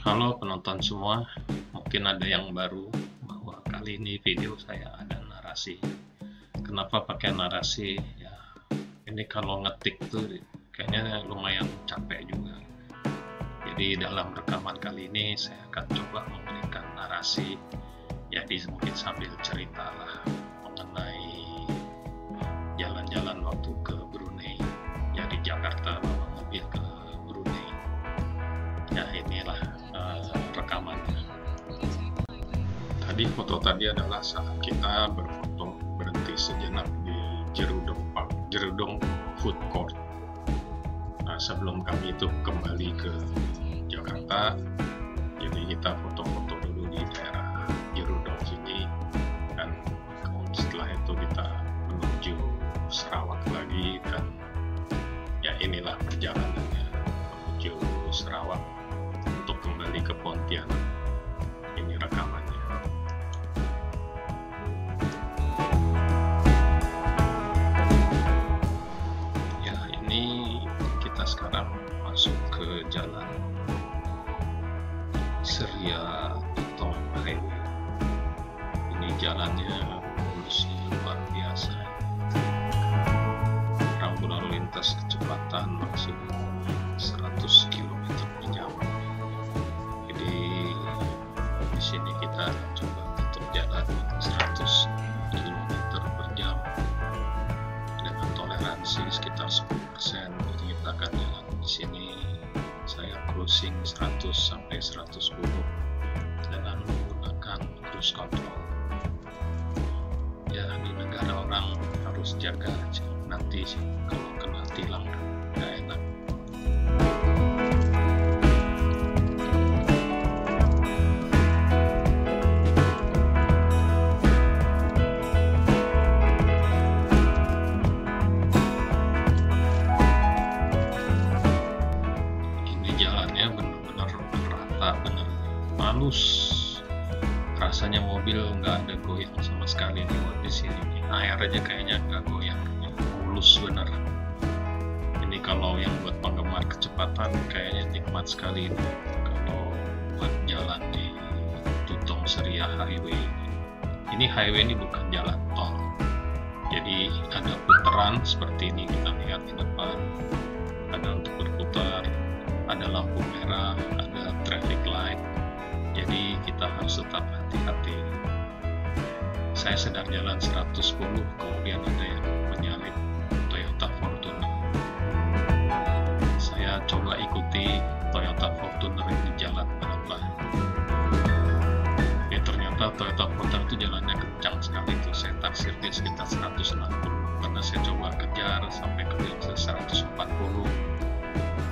Halo penonton semua, mungkin ada yang baru bahwa kali ini video saya ada narasi. Kenapa pakai narasi? Ya, ini kalau ngetik tuh kayaknya lumayan capek juga. Jadi dalam rekaman kali ini saya akan coba memberikan narasi, jadi mungkin sambil cerita lah mengenai jalan-jalan waktu ke Brunei. Jadi Jakarta bawa mobil ke Brunei. Ya inilah rekamannya. Tadi foto tadi adalah saat kita berfoto berhenti sejenak di Jerudong Food Court. Nah, sebelum kami itu kembali ke Jakarta, jadi kita foto-foto dulu di daerah Jerudong sini, dan setelah itu kita menuju Sarawak lagi, dan ya inilah perjalanannya menuju Sarawak untuk kembali ke Pontianak. Ini rekamannya. Ya, ini kita sekarang masuk ke jalan Seria Tutong Highway. Ini jalannya mulusnya luar biasa. Rambu lalu lintas kecepatan maksimum 100 km per jam. Jadi di sini kita coba tetap jalan 100 km per jam dengan toleransi sekitar 10%. Jadi kita akan jalan di sini, saya cruising 100 sampai 110 dengan menggunakan cruise control. Ya, di negara orang harus jaga aja, nanti kalau kena tilang nggak enak. Jalannya bener-bener rata, bener halus. Rasanya mobil nggak ada goyang sama sekali di sini. Air aja kayaknya nggak goyang, mulus bener. Ini kalau yang buat penggemar kecepatan kayaknya nikmat sekali ini kalau buat jalan di Tutong Seria Highway. Ini highway, ini bukan jalan tol. Jadi ada putaran seperti ini, kita lihat di depan ada untuk berputar, ada lampu merah, ada traffic light, jadi kita harus tetap hati-hati. Saya sedang jalan 110, kemudian ada yang menyalip Toyota Fortuner. Saya coba ikuti Toyota Fortuner ini jalan pelan-pelan. Ya ternyata Toyota Fortuner itu jalannya kencang sekali tuh. Saya taksir dia sekitar 160, karena saya coba kejar sampai ke 140,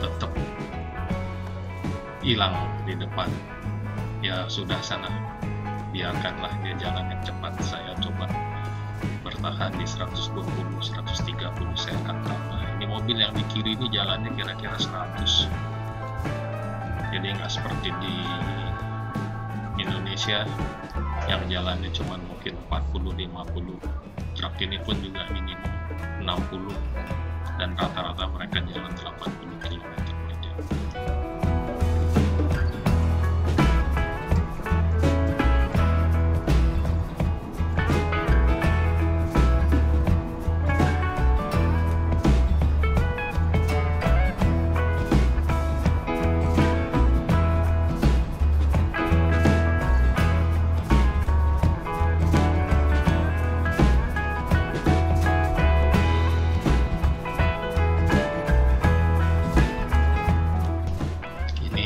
tetap hilang di depan. Ya sudah sana, biarkanlah dia jalan yang cepat. Saya coba bertahan di 120, 130, saya akan tambah. Ini mobil yang di kiri ini jalannya kira-kira 100. Jadi nggak seperti di Indonesia yang jalannya cuma mungkin 40-50. Truk ini pun juga minimum 60, dan rata-rata mereka jalan 80 km per jam.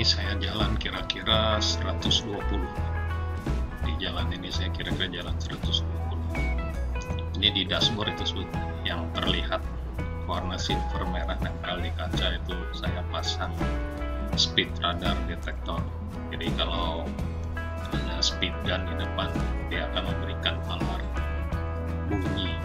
Saya jalan kira-kira 120 di jalan ini, saya kira-kira jalan 120. Ini di dashboard itu yang terlihat warna silver merah nempel di kaca itu saya pasang speed radar detektor. Jadi kalau ada speed gun di depan, dia akan memberikan alarm bunyi.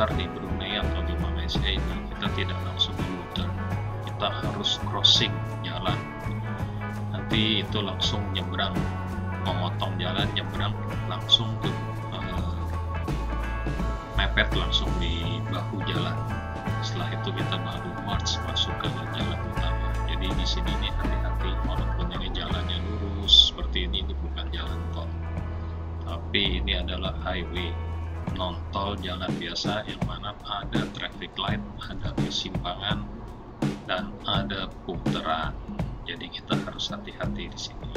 memutar di Brunei atau di Malaysia ini kita tidak langsung memutar, kita harus crossing jalan, nanti itu langsung nyebrang, memotong jalan, nyebrang langsung ke mepet langsung di bahu jalan. Setelah itu kita baru march masuk ke jalan utama. Jadi di sini nih hati-hati, walaupun ini jalannya lurus seperti ini bukan jalan tol, tapi ini adalah highway non tol, jalan biasa yang mana ada traffic light, ada persimpangan, dan ada putaran. Jadi kita harus hati-hati di sini.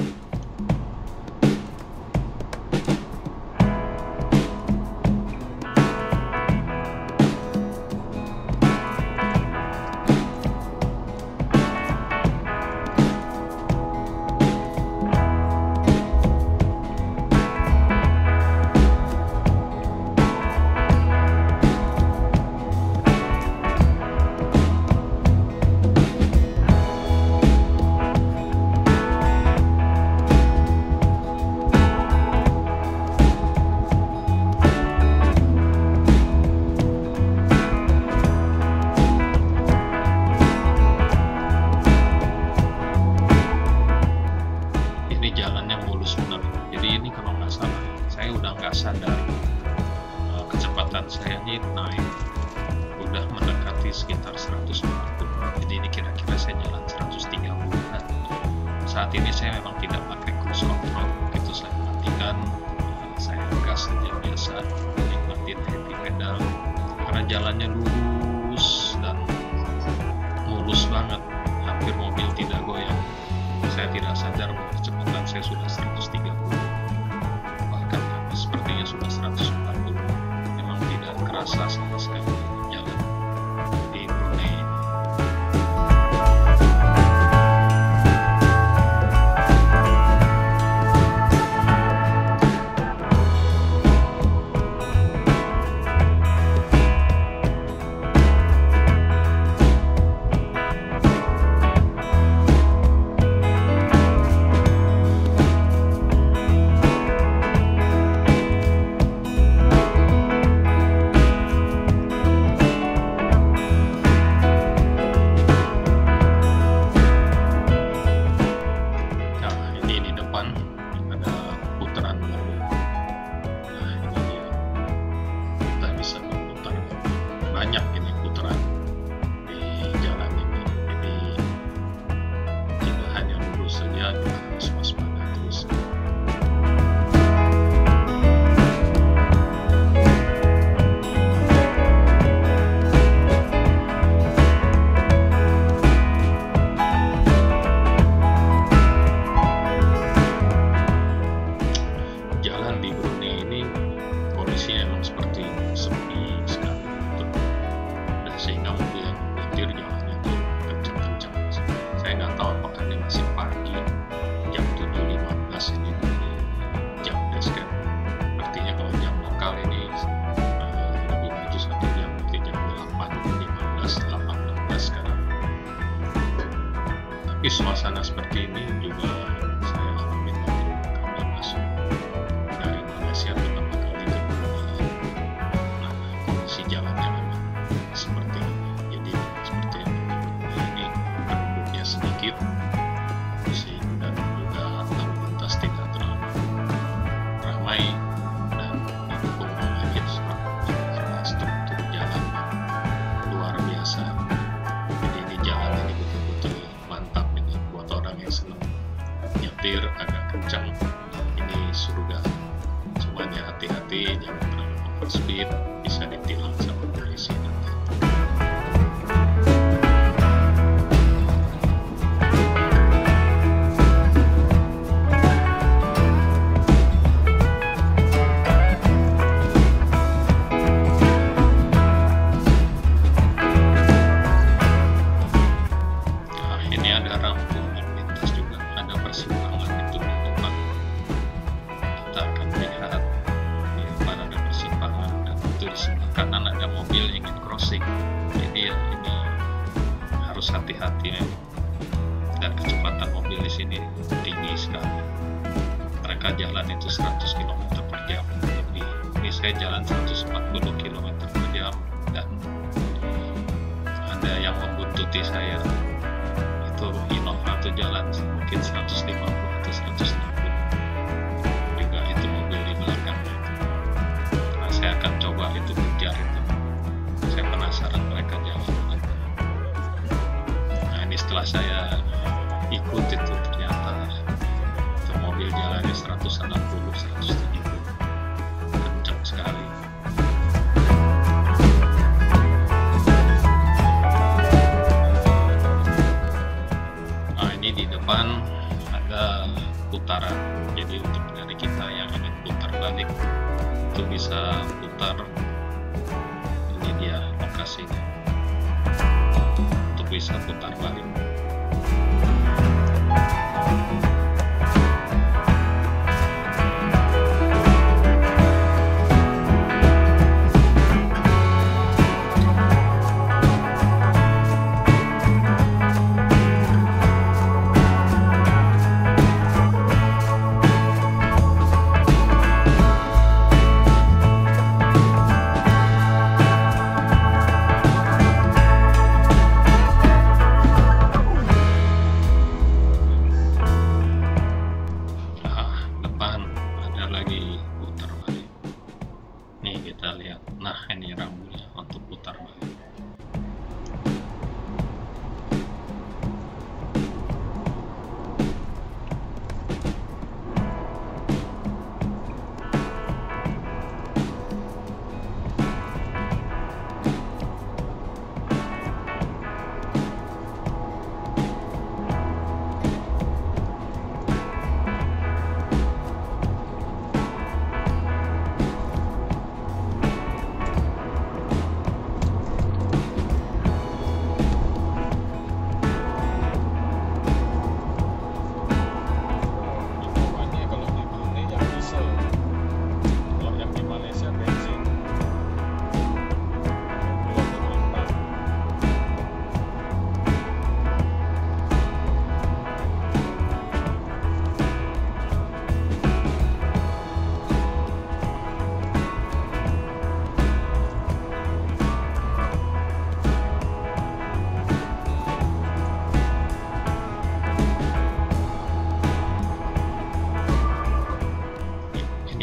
Jalannya mulus benar. Jadi ini kalau nggak salah, saya udah nggak sadar kecepatan saya ini naik, udah mendekati sekitar 140. Jadi ini kira-kira saya jalan 130-an. Saat ini saya memang tidak pakai cruise control, begitu saya matikan, saya gas saja biasa, nikmatin heavy pedal, karena jalannya lurus dan mulus banget, hampir mobil tidak goyang. Saya tidak sadar bahwa kecepatan saya sudah 130, bahkan sepertinya sudah 140. Memang tidak kerasa sama sekali jalan di Brunei ini. Banyak ini putaran di jalan ini, jadi tidak hanya lurus saja, kita harus waspada terus. Jalan di Brunei ini kondisinya emang seperti sepi sekali, sehingga mobil yang menyetir jalannya itu kencang-kencang. Saya nggak tahu apakah ini masih pagi, jam 7.15 ini dari jam basecamp. Artinya kalau jam lokal ini lebih maju 1 jam, berarti jam 8.15, 8.16 sekarang. Tapi suasana seperti ini juga saya alami waktu kami masuk dari Malaysia pertama kali ke Brunei. Kondisi jalannya memang seperti ini. Jadi seperti ini penduduknya sedikit, sehingga juga lalu lintas tidak terlalu ramai, dan didukung oleh infrastruktur jalan luar biasa. Jadi ini jalan ini betul-betul mantap ini buat orang yang senang nyetir agak kencang. Ini surga. Cuman ya hati-hati, jangan terlalu overspeed, bisa ditilang sama polisi nanti. Nah, ini ada rambu lalu lintas juga, ada persimpangan itu di depan. Kita akan lihat di depan ada persimpangan, dan itu di sebelah kanan ada mobil ingin crossing. Jadi ya ini harus hati-hati ya. Dan kecepatan mobil di sini tinggi sekali. Mereka jalan itu 100 km per jam lebih. Ini saya jalan 140 km per jam, ada yang membuntuti saya. Itu Innova tuh jalan mungkin 150 atau 160 juga, itu mobil di belakangnya. Nah, saya akan coba itu kejar itu. Saya penasaran mereka jalan apa. Nah, ini setelah saya ikut itu ternyata itu mobil jalannya 160 170, kencang sekali. Di depan ada putaran, jadi untuk dari kita yang ingin putar balik itu bisa putar. Ini dia lokasinya untuk bisa putar balik. Nah, ini rambunya untuk putar balik.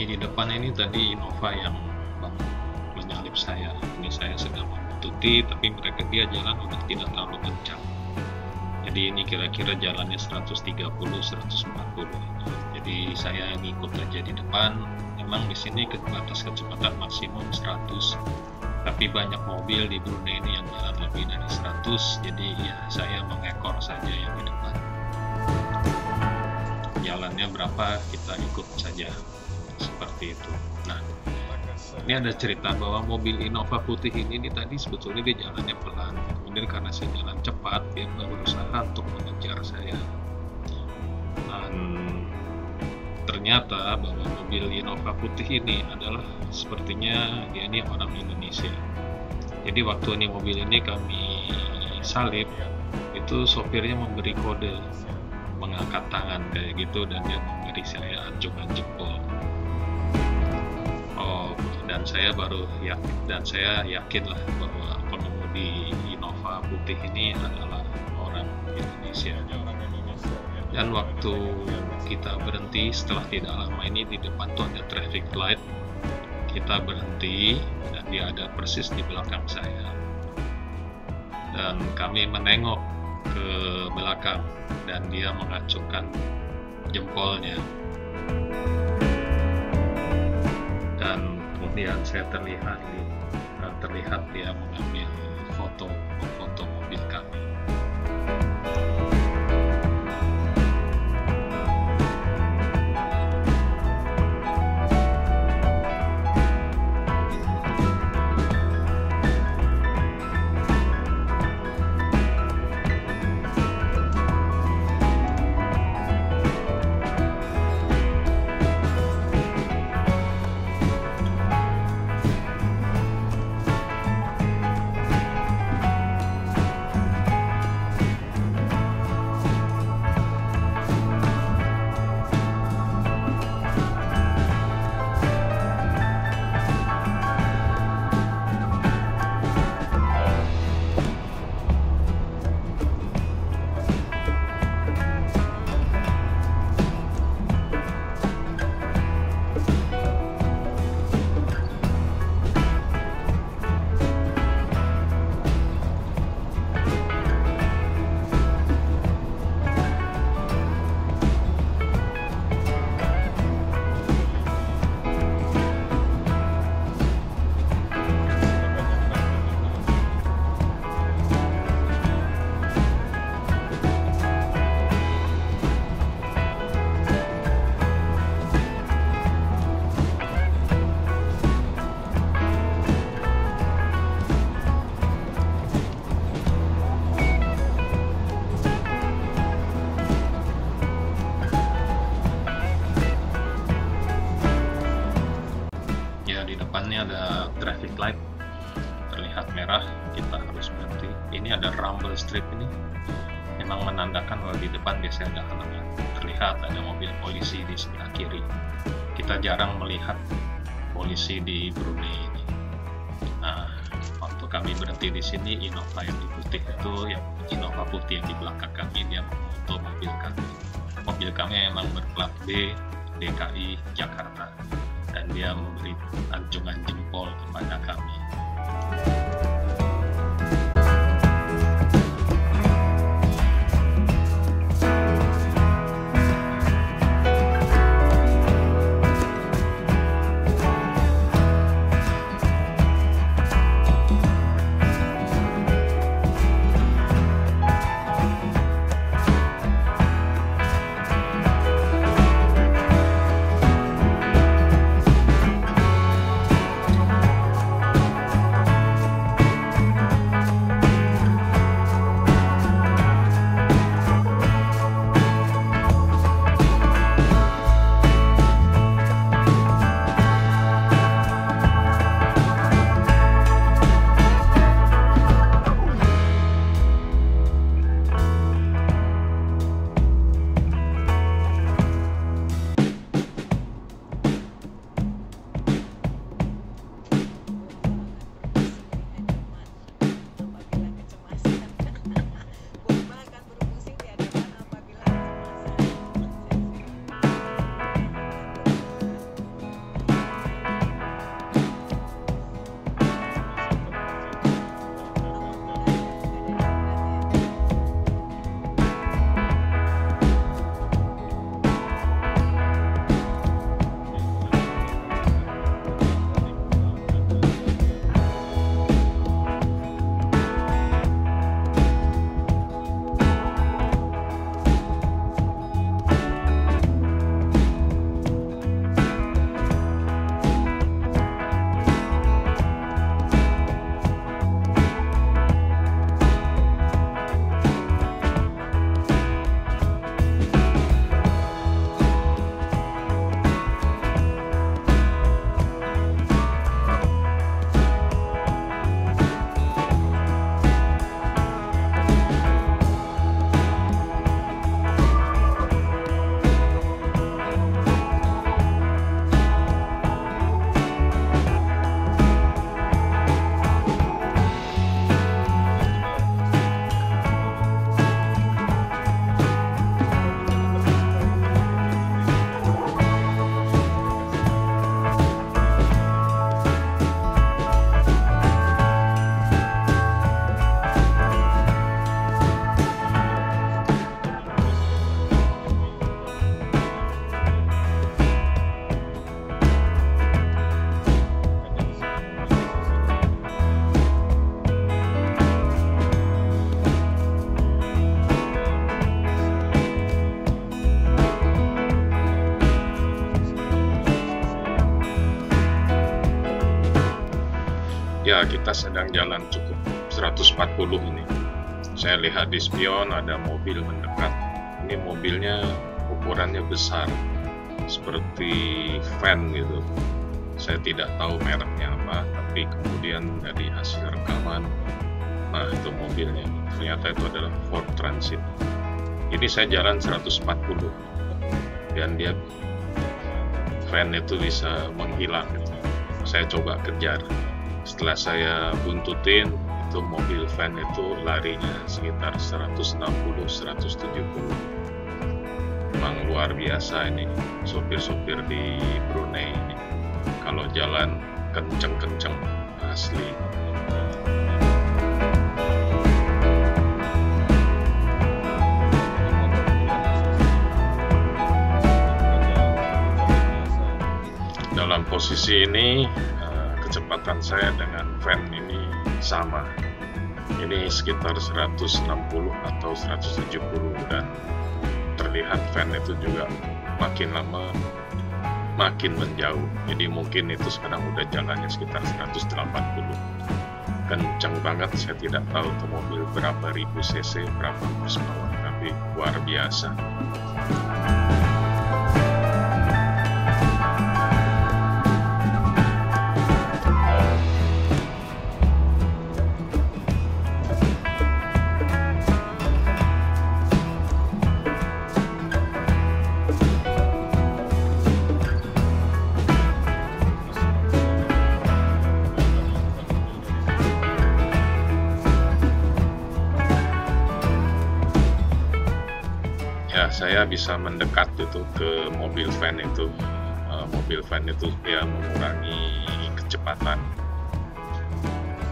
Di depan ini tadi Innova yang menyalip saya. Ini saya sedang membuntuti, tapi mereka dia jalan udah tidak terlalu kencang. Jadi ini kira-kira jalannya 130-140. Jadi saya ngikut aja di depan. Memang di sini batas kecepatan maksimum 100. Tapi banyak mobil di Brunei ini yang jalan lebih dari 100. Jadi ya saya mengekor saja yang di depan. Jalannya berapa kita ikut saja. Seperti itu. Nah, ini ada cerita bahwa mobil Innova putih ini tadi sebetulnya dia jalannya pelan. Kemudian karena saya jalan cepat, dia berusaha untuk mengejar saya. Dan ternyata bahwa mobil Innova putih ini adalah sepertinya dia ini orang Indonesia. Jadi waktu ini mobil ini kami salib, itu sopirnya memberi kode, mengangkat tangan kayak gitu, dan dia memberi saya acungan jempol. Dan saya yakinlah bahwa pengemudi Innova putih ini adalah orang Indonesia. Dan waktu kita berhenti setelah tidak lama ini di depan tuh ada traffic light, kita berhenti dan dia ada persis di belakang saya. Dan kami menengok ke belakang dan dia mengacungkan jempolnya. Dan kemudian saya terlihat dia mengambil foto mobil kami. di depannya ada traffic light, terlihat merah, kita harus berhenti. Ini ada rumble strip, ini memang menandakan bahwa di depan biasanya ada halangan. Terlihat ada mobil polisi di sebelah kiri. Kita jarang melihat polisi di Brunei ini. Nah, waktu kami berhenti di sini, Innova yang di putih itu, yang Innova putih yang di belakang kami, dia memoto mobil kami. Mobil kami memang berplat B DKI Jakarta, dan dia memberi acungan jempol kepada kami. Ya, kita sedang jalan cukup 140 ini. Saya lihat di spion ada mobil mendekat. Ini mobilnya ukurannya besar, seperti van gitu. Saya tidak tahu mereknya apa, tapi kemudian dari hasil rekaman, nah itu mobilnya. Ternyata itu adalah Ford Transit. Ini saya jalan 140, dan dia van itu bisa menghilang gitu. Saya coba kejar. Setelah saya buntutin, itu mobil van itu larinya sekitar 160-170. Memang luar biasa ini sopir-sopir di Brunei ini. Kalau jalan kenceng-kenceng asli. Dalam posisi ini kecepatan saya dengan van ini sama. Ini sekitar 160 atau 170, dan terlihat van itu juga makin lama makin menjauh. Jadi mungkin itu sekarang udah jalannya sekitar 180. Kencang banget, saya tidak tahu itu mobil berapa ribu cc, berapa horsepower, tapi luar biasa. saya bisa mendekat itu ke mobil van itu. Mobil van itu dia mengurangi kecepatan.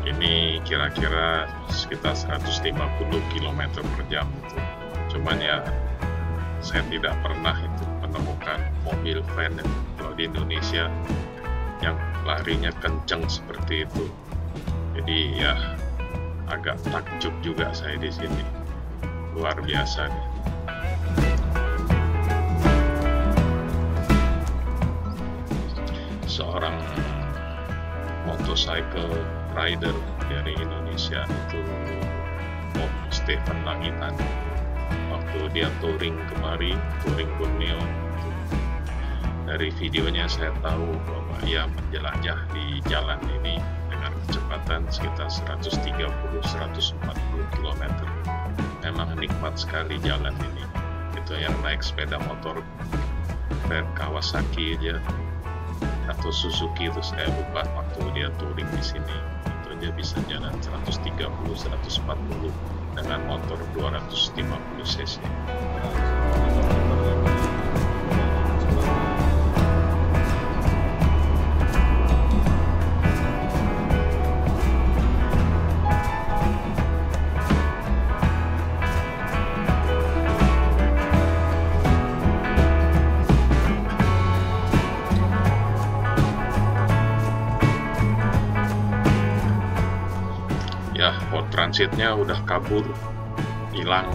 Ini kira-kira sekitar 150 km per jam itu. Cuman ya saya tidak pernah itu menemukan mobil van kalau di Indonesia yang larinya kencang seperti itu. Jadi ya agak takjub juga saya di sini. Luar biasa nih. Seorang motorcycle rider dari Indonesia itu Om Stephen Langitan, waktu dia touring kemari, touring Borneo, dari videonya saya tahu bahwa ia menjelajah di jalan ini dengan kecepatan sekitar 130-140 km. Memang nikmat sekali jalan ini. Itu yang naik sepeda motor brand Kawasaki aja atau Suzuki itu saya lupa, waktu dia touring di sini itu aja bisa jalan 130-140 dengan motor 250 cc. Ya, Ford Transitnya udah kabur, hilang,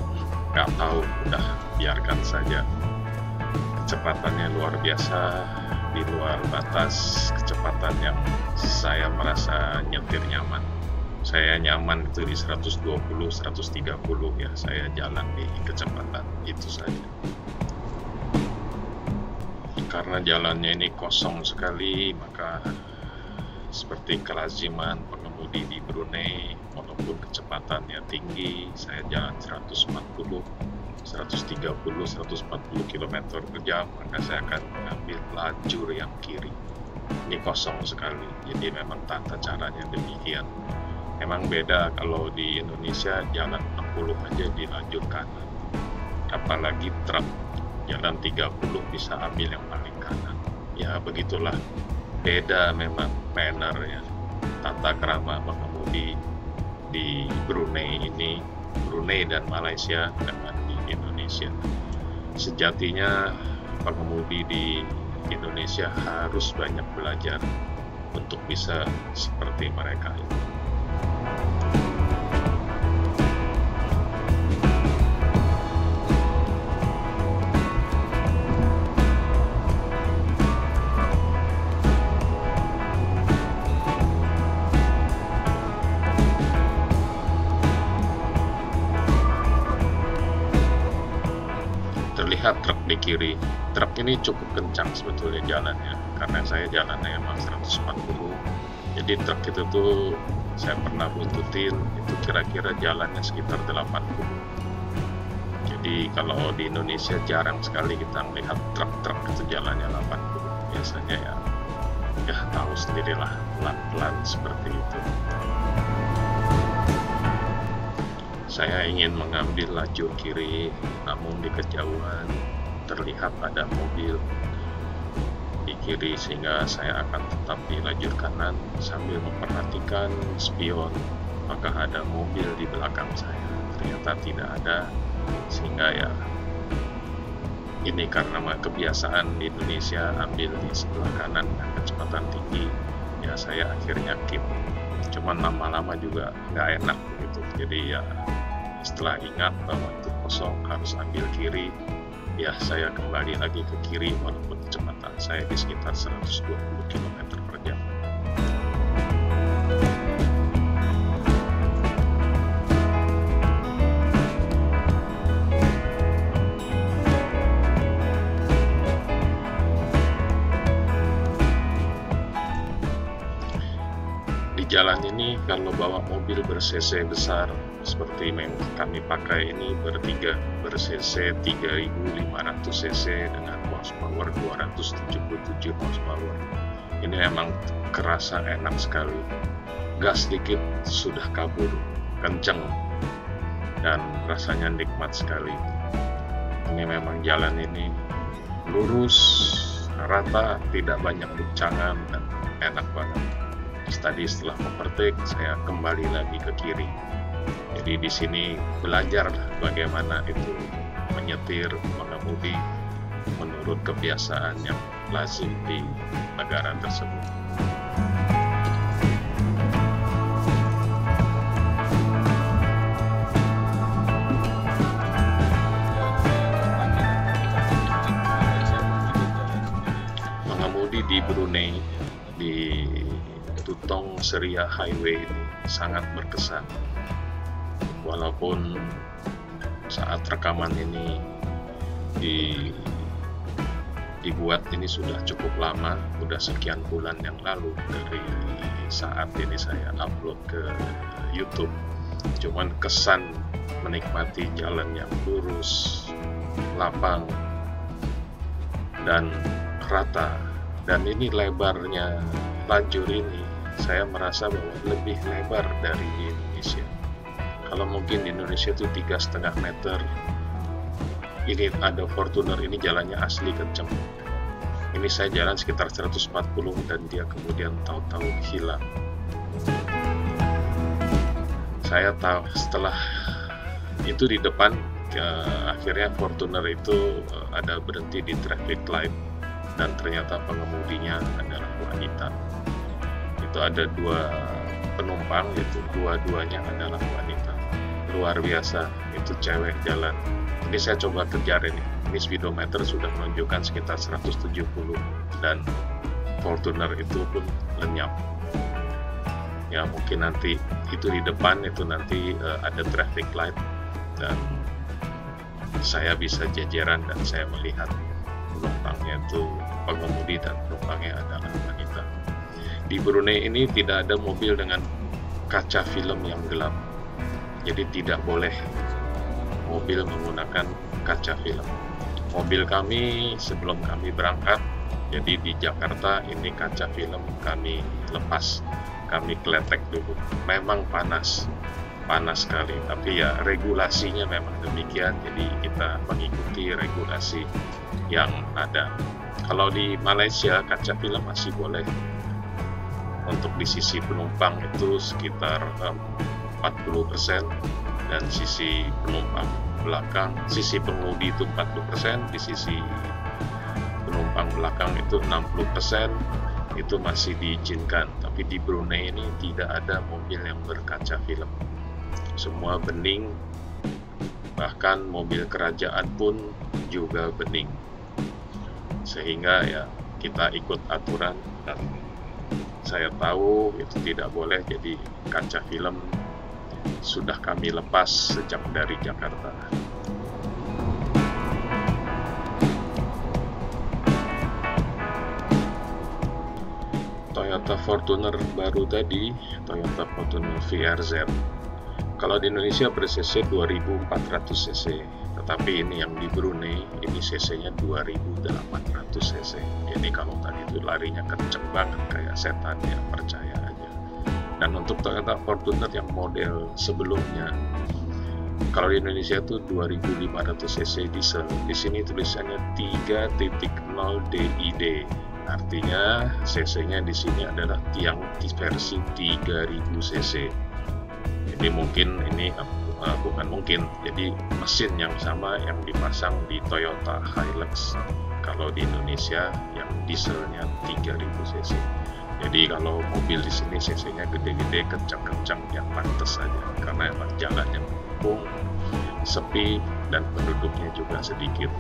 nggak tahu, udah biarkan saja. Kecepatannya luar biasa, di luar batas kecepatan yang saya merasa nyetir nyaman. Saya nyaman itu di 120-130 ya, saya jalan di kecepatan itu saja. Karena jalannya ini kosong sekali, maka seperti kelaziman pengemudi di Brunei, walaupun kecepatannya tinggi, saya jalan 140, 130, 140 km per jam, maka saya akan mengambil lajur yang kiri. Ini kosong sekali, jadi memang tata caranya demikian. Memang beda kalau di Indonesia jalan 60 aja di lajur kanan, apalagi truk jalan 30 bisa ambil yang paling kanan. Ya begitulah, beda memang manner-nya, tata krama pengemudi di Brunei ini, Brunei dan Malaysia dengan di Indonesia. Sejatinya pengemudi di Indonesia harus banyak belajar untuk bisa seperti mereka itu. Terlihat truk di kiri, truk ini cukup kencang sebetulnya jalannya, karena saya jalannya emang 140, jadi truk itu tuh saya pernah buntutin, itu kira-kira jalannya sekitar 80. Jadi kalau di Indonesia jarang sekali kita melihat truk-truk itu jalannya 80, biasanya ya tahu sendirilah, pelan-pelan seperti itu. Saya ingin mengambil lajur kiri, namun di kejauhan terlihat ada mobil di kiri, sehingga saya akan tetap di lajur kanan sambil memperhatikan spion apakah ada mobil di belakang saya. Ternyata tidak ada, sehingga ya ini karena kebiasaan di Indonesia ambil di sebelah kanan dengan kecepatan tinggi, ya saya akhirnya keep. Cuman lama-lama juga nggak enak gitu, jadi ya setelah ingat bahwa itu kosong harus ambil kiri, ya saya kembali lagi ke kiri walaupun kecepatan saya di sekitar 120 km per jam. Di jalan ini kalau bawa mobil ber-cc besar seperti yang kami pakai ini bertiga, ber-cc 3500 cc dengan horsepower 277 horsepower. Ini memang kerasa enak sekali. Gas sedikit sudah kabur, kenceng, dan rasanya nikmat sekali. Ini memang jalan ini lurus, rata, tidak banyak guncangan, dan enak banget. Terus tadi setelah overtake, saya kembali lagi ke kiri. Jadi di sini belajar bagaimana itu menyetir, mengemudi menurut kebiasaan yang lazim di negara tersebut. Mengemudi di Brunei, di Tutong Seria Highway ini sangat berkesan. Walaupun saat rekaman ini dibuat ini sudah cukup lama, sudah sekian bulan yang lalu dari saat ini saya upload ke YouTube. Cuman kesan menikmati jalan yang lurus, lapang, dan rata. Dan ini lebarnya lajur ini, saya merasa bahwa lebih lebar dari di Indonesia. Kalau mungkin di Indonesia itu 3,5 meter, ini ada Fortuner ini jalannya asli kenceng. Ini saya jalan sekitar 140 dan dia kemudian tahu-tahu hilang. Saya tahu setelah itu di depan akhirnya Fortuner itu ada berhenti di traffic light dan ternyata pengemudinya adalah wanita. Itu ada 2 penumpang, itu dua-duanya adalah wanita. Luar biasa, itu cewek jalan. Ini saya coba kejar ini speedometer sudah menunjukkan sekitar 170 dan Fortuner itu pun lenyap. Ya mungkin nanti itu di depan itu nanti ada traffic light dan saya bisa jejeran dan saya melihat penumpangnya itu pengemudi dan penumpangnya adalah wanita. Di Brunei ini tidak ada mobil dengan kaca film yang gelap. Jadi tidak boleh mobil menggunakan kaca film. Mobil kami sebelum kami berangkat, jadi di Jakarta ini kaca film kami lepas, kami kletek dulu. Memang panas sekali, tapi ya regulasinya memang demikian, jadi kita mengikuti regulasi yang ada. Kalau di Malaysia kaca film masih boleh. Untuk di sisi penumpang itu sekitar 40% dan sisi penumpang belakang, sisi pengemudi itu 40%, di sisi penumpang belakang itu 60%, itu masih diizinkan. Tapi di Brunei ini tidak ada mobil yang berkaca film. Semua bening, bahkan mobil kerajaan pun juga bening. Sehingga ya kita ikut aturan dan saya tahu itu tidak boleh, jadi kaca film sudah kami lepas sejak dari Jakarta. Toyota Fortuner baru tadi, Toyota Fortuner VRZ. Kalau di Indonesia ber-cc 2400 cc, tetapi ini yang di Brunei ini cc-nya 2800 cc. Jadi kalau tadi itu larinya kenceng banget kayak setan ya, percaya aja. Dan untuk Toyota Fortuner yang model sebelumnya, kalau di Indonesia itu 2500 cc diesel, di sini tulisannya 3.0 DID. Artinya cc-nya di sini adalah yang versi 3000 cc. Jadi mungkin ini bukan mungkin, jadi mesin yang sama yang dipasang di Toyota Hilux kalau di Indonesia yang dieselnya 3000 cc. Jadi kalau mobil di sini cc-nya gede-gede, kencang-kencang, yang pantas saja karena emang jalannya melengkung, sepi, dan penduduknya juga sedikit.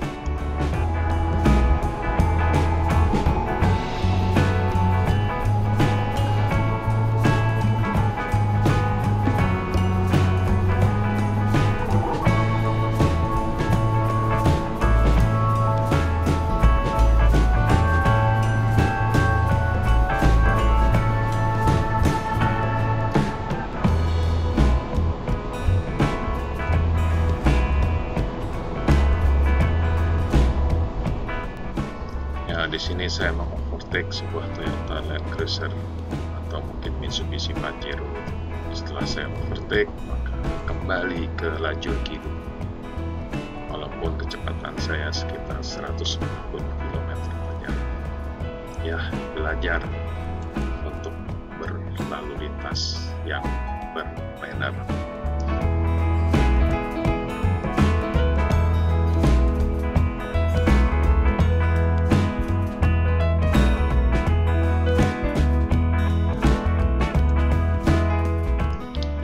Di sini saya mengovertake sebuah Toyota Land Cruiser atau mungkin Mitsubishi Pajero. Setelah saya overtake, maka kembali ke lajur kiri. Walaupun walaupun kecepatan saya sekitar 150 km per jam. Ya, belajar untuk berlalu lintas yang berpeda.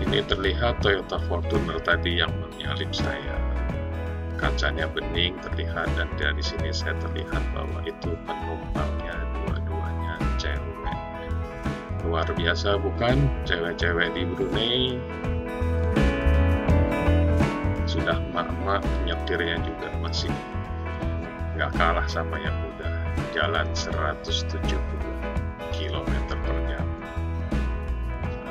Ini terlihat Toyota Fortuner tadi yang menyalip saya. Kacanya bening terlihat, dan dari sini saya terlihat bahwa itu penumpangnya dua-duanya cewek. Luar biasa bukan? Cewek-cewek di Brunei sudah emak-emak, nyetirnya juga masih nggak kalah sama yang muda. Jalan 170 km per jam.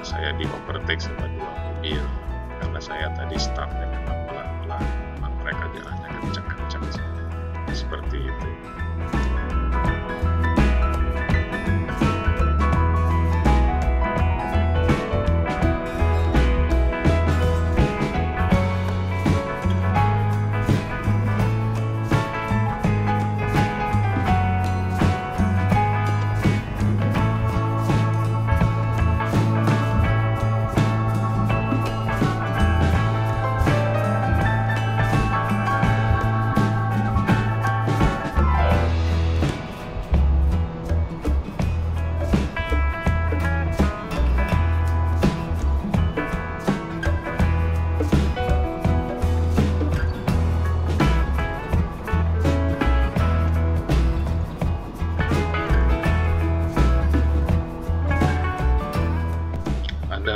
Saya di overtake sama dua mobil karena saya tadi startnya memang pelan-pelan, memang mereka jalannya kencang-kencang seperti itu.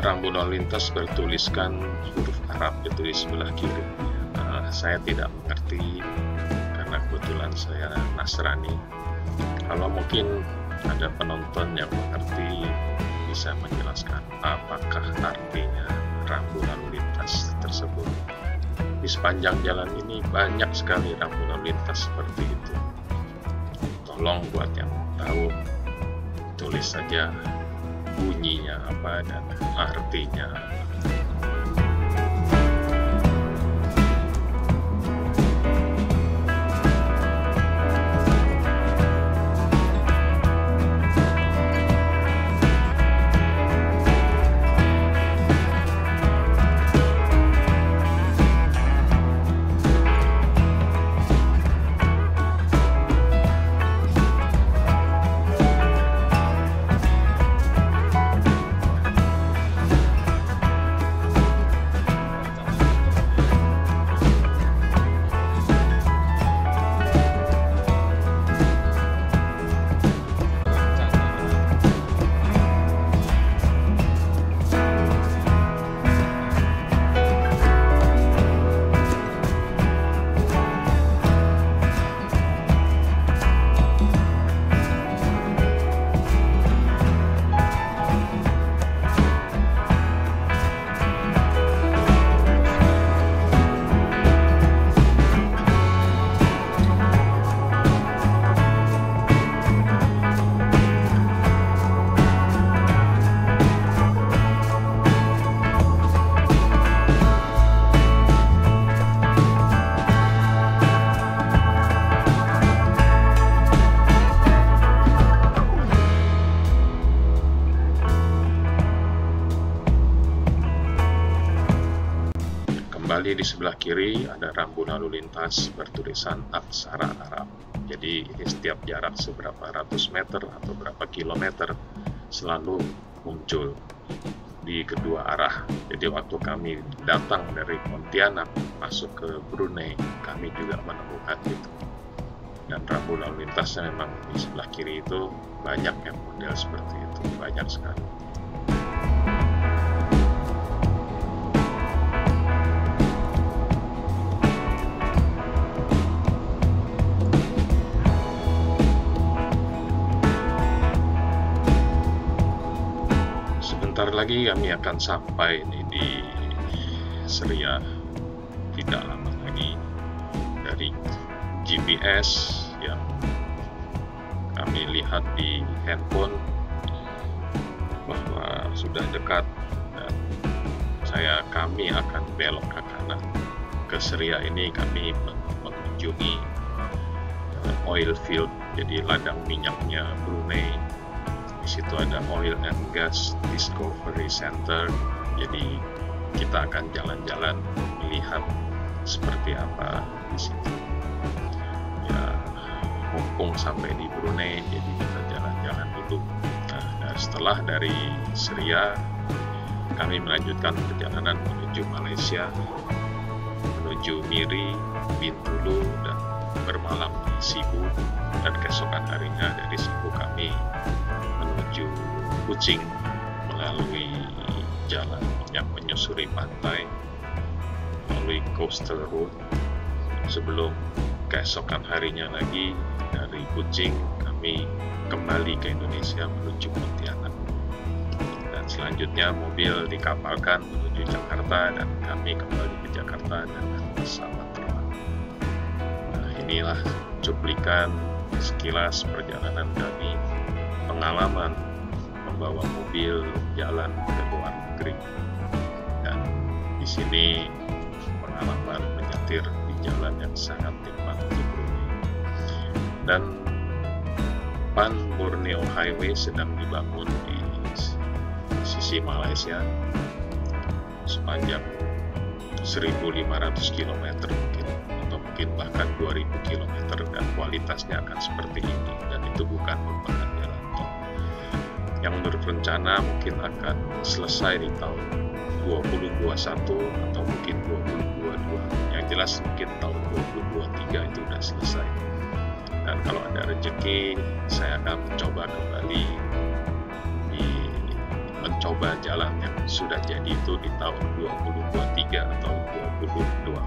Rambu lalu lintas bertuliskan huruf Arab itu di sebelah kiri. Saya tidak mengerti karena kebetulan saya Nasrani. Kalau mungkin ada penonton yang mengerti, bisa menjelaskan apakah artinya rambu lalu lintas tersebut. Di sepanjang jalan ini banyak sekali rambu lalu lintas seperti itu. Tolong buat yang tahu, tulis saja bunyinya apa dan artinya apa. Kembali di sebelah kiri ada rambu lalu lintas bertulisan aksara Arab. Jadi setiap jarak seberapa ratus meter atau berapa kilometer selalu muncul di kedua arah. Jadi waktu kami datang dari Pontianak masuk ke Brunei, kami juga menemukan itu. Dan rambu lalu lintasnya memang di sebelah kiri itu banyak yang model seperti itu, banyak sekali. Sebentar lagi kami akan sampai di Seria, tidak lama lagi. Dari GPS yang kami lihat di handphone bahwa sudah dekat, dan kami akan belok ke kanan. Ke Seria ini kami mengunjungi oil field, jadi ladang minyaknya Brunei. Di situ ada Oil and Gas Discovery Center, jadi kita akan jalan-jalan melihat seperti apa di situ. Ya, mumpung sampai di Brunei, jadi kita jalan-jalan dulu. Nah, setelah dari Syria, kami melanjutkan perjalanan menuju Malaysia, menuju Miri, Bintulu, dan bermalam di Sibu. Dan keesokan harinya dari Sibu kami menuju Kuching melalui jalan yang menyusuri pantai, melalui coastal road, sebelum keesokan harinya lagi dari Kuching kami kembali ke Indonesia menuju Pontianak. Dan selanjutnya mobil dikapalkan menuju Jakarta dan kami kembali ke Jakarta dengan pesawat terbang. Nah, inilah cuplikan sekilas perjalanan kami, pengalaman membawa mobil jalan ke luar negeri, dan di sini pengalaman menyetir di jalan yang sangat nikmat di Brunei. Dan Pan Borneo Highway sedang dibangun di sisi Malaysia sepanjang 1.500 km mungkin, atau mungkin bahkan 2.000 km, dan kualitasnya akan seperti ini, dan itu bukan merupakan jalan tol. Yang menurut rencana mungkin akan selesai di tahun 2021 atau mungkin 2022. Yang jelas mungkin tahun 2023 itu sudah selesai. Dan kalau ada rezeki, saya akan mencoba kembali mencoba jalan yang sudah jadi itu di tahun 2023 atau 2024.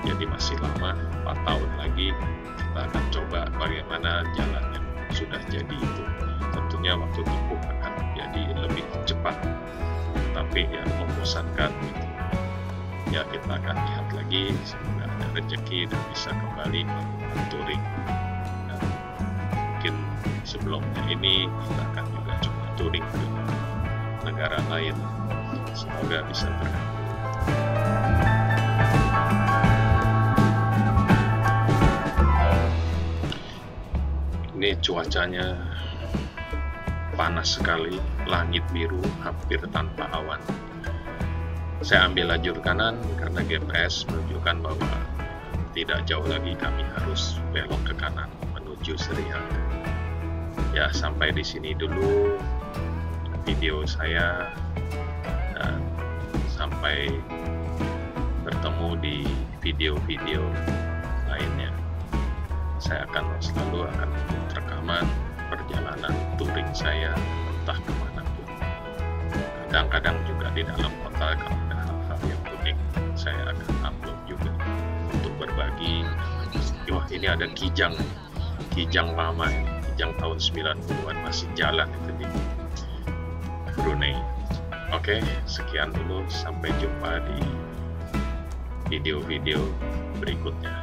Jadi masih lama, 4 tahun lagi kita akan coba bagaimana jalan yang sudah jadi itu. Tentunya waktu tempuh akan menjadi lebih cepat, tapi yang membosankan gitu. Ya, kita akan lihat lagi, semoga ada rezeki dan bisa kembali melakukan touring. Dan mungkin sebelumnya ini kita akan juga coba touring ke negara lain, semoga bisa tergabung. Ini cuacanya panas sekali, langit biru hampir tanpa awan. Saya ambil lajur kanan karena GPS menunjukkan bahwa tidak jauh lagi kami harus belok ke kanan menuju Serian. Ya, sampai di sini dulu video saya, dan sampai bertemu di video-video lainnya. Saya selalu akan membuat rekaman perjalanan touring saya entah kemanapun. Kadang-kadang juga di dalam kota kalau ada hal-hal yang unik, saya akan upload juga untuk berbagi. Wah, ini ada kijang lama ini, kijang tahun 90-an masih jalan itu di Brunei. Oke, sekian dulu, sampai jumpa di video-video berikutnya.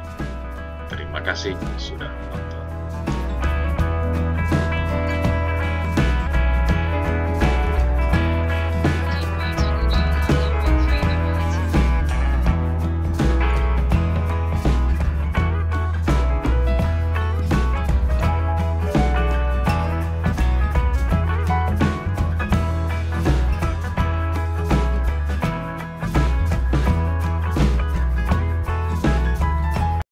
Terima kasih sudah menonton.